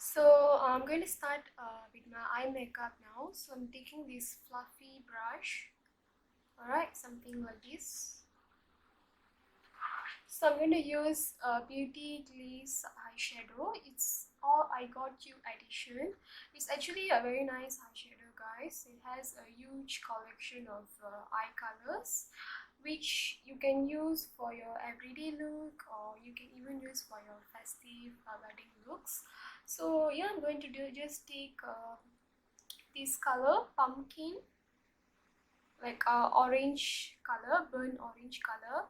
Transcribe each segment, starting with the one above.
So I'm going to start with my eye makeup now. So I'm taking this fluffy brush, alright, something like this. So I'm going to use Beauty Glazed eyeshadow. It's all I Got You edition. It's actually a very nice eyeshadow, guys. It has a huge collection of eye colors, which you can use for your everyday look, or you can even use for your festive wedding looks. So yeah, I'm going to just take this color, pumpkin, like orange color, burnt orange color.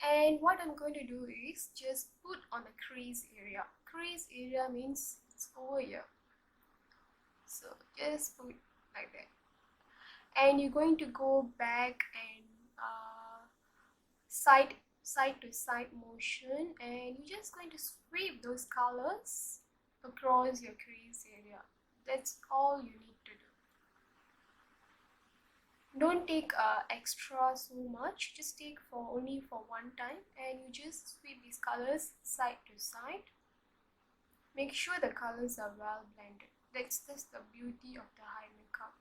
And what I'm going to do is just put on the crease area. Crease area means it's over here. So just put like that. And you're going to go back and side to side motion, and you're just going to sweep those colors across your crease area. That's all you need to do. Don't take extra so much, just take only for one time, and you just sweep these colors side to side. Make sure the colors are well blended. That's just the beauty of the eye makeup.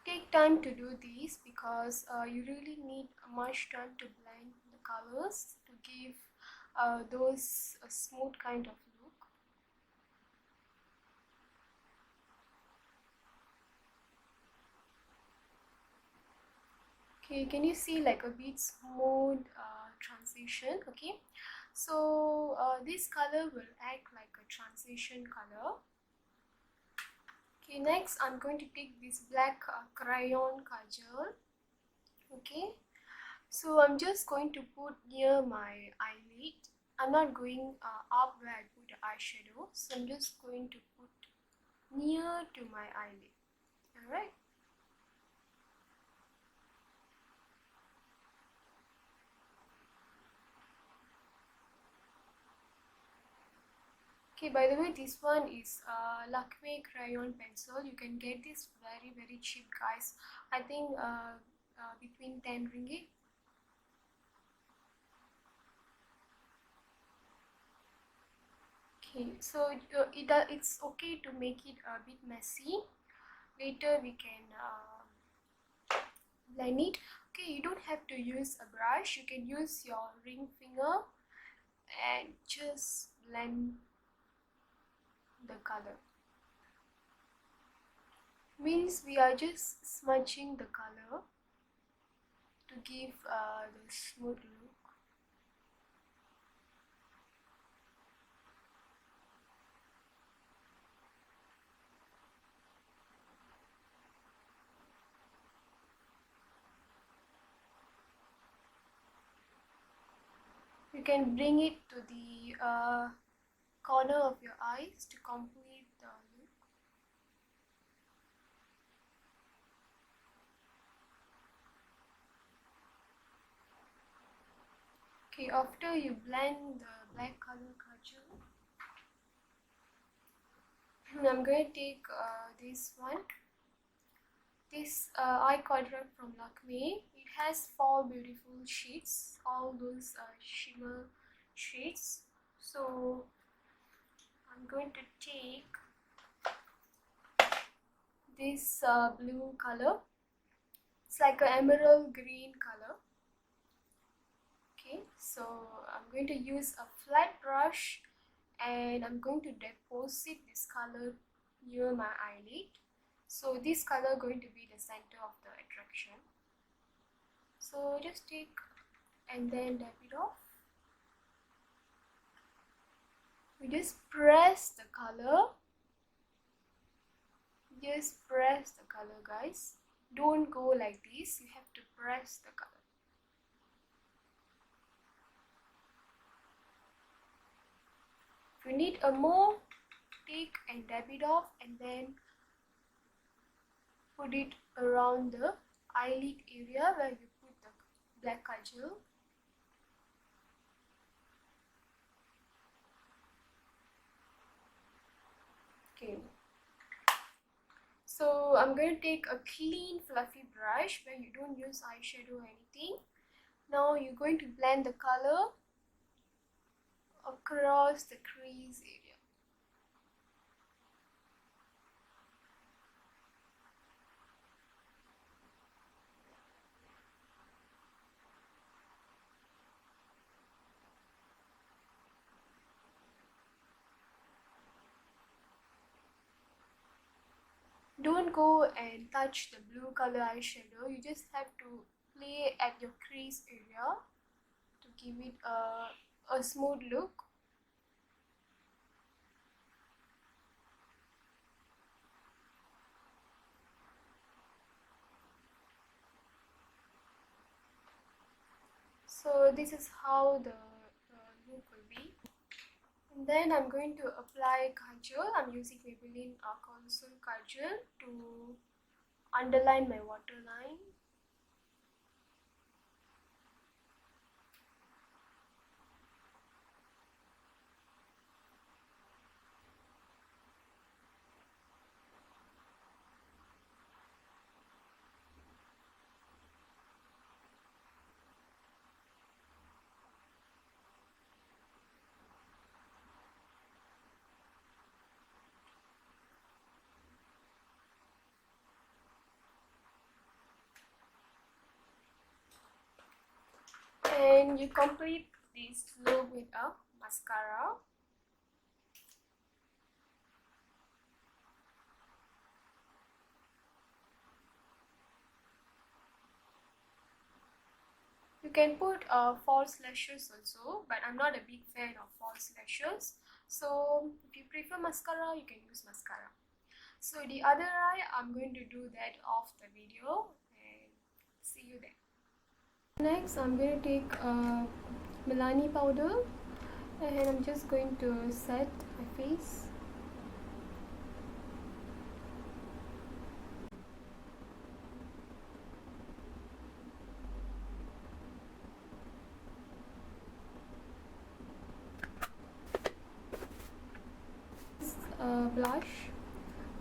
Take time to do these because you really need much time to blend the colors to give those smooth kind of look. Okay, can you see like a bit smooth transition? Okay, so this color will act like a transition color. Okay, next I'm going to take this black crayon kajal. Okay, so I'm just going to put near my eyelid. I'm not going up where I put the eyeshadow, so I'm just going to put near to my eyelid. Alright. Okay, by the way, this one is lakme crayon pencil. You can get this very cheap, guys. I think between 10 ringgit. Okay, so it's okay to make it a bit messy. Later we can blend it. Okay, you don't have to use a brush. You can use your ring finger and just blend the color. Means we are just smudging the color to give the smooth look. You can bring it to the corner of your eyes to complete the look. Okay, after you blend the black color kajal, I'm going to take this one. This eye quadrant from Lakme. It has 4 beautiful shades, all those shimmer shades. So I'm going to take this blue color. It's like an emerald green color. Okay, so I'm going to use a flat brush and I'm going to deposit this color near my eyelid. So this color going to be the center of the attraction. So just take and then dab it off. We just press the color. Just press the color, guys. Don't go like this. You have to press the color. If you need a more, take and dab it off and then put it around the eyelid area where you put the black kajal. Okay, so I'm going to take a clean fluffy brush where you don't use eyeshadow or anything. Now you're going to blend the color across the crease area. Don't go and touch the blue color eyeshadow. You just have to play at your crease area to give it a smooth look. So this is how the look will be. And then I'm going to apply kajal. I'm using Maybelline colossal kajal to underline my waterline. And you complete this look with a mascara. You can put false lashes also, but I'm not a big fan of false lashes. So if you prefer mascara, you can use mascara. So the other eye, I'm going to do that off the video and see you there. Next, I'm going to take Milani powder and I'm just going to set my face. Blush.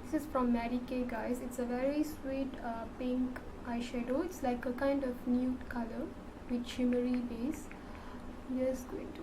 This is from Marykay, guys. It's a very sweet pink eyeshadow. It's like a kind of nude color with shimmery base. I'm just going to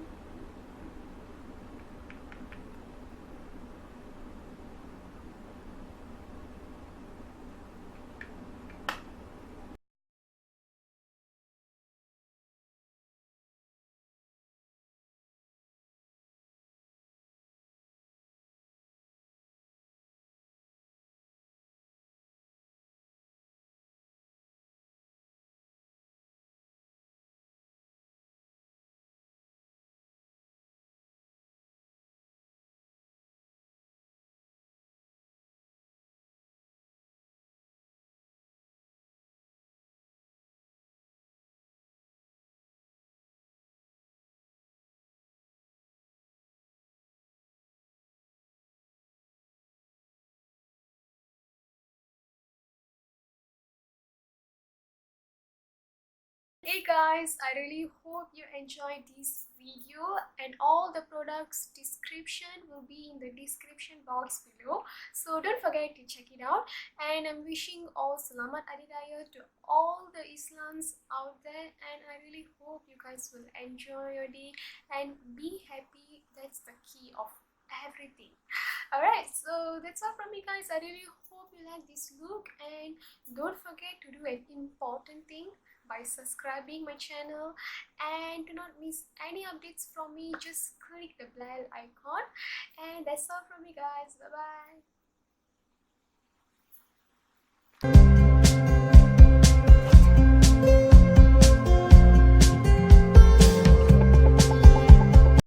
Hey guys, I really hope you enjoyed this video, and all the products description will be in the description box below, so don't forget to check it out. And I'm wishing all Selamat Hari Raya to all the Islams out there, and I really hope you guys will enjoy your day and be happy. That's the key of everything. Alright, so that's all from me guys. I really hope you like this look, and don't forget to do an important thing by subscribing my channel, and do not miss any updates from me. Just click the bell icon, and that's all from me guys. Bye bye.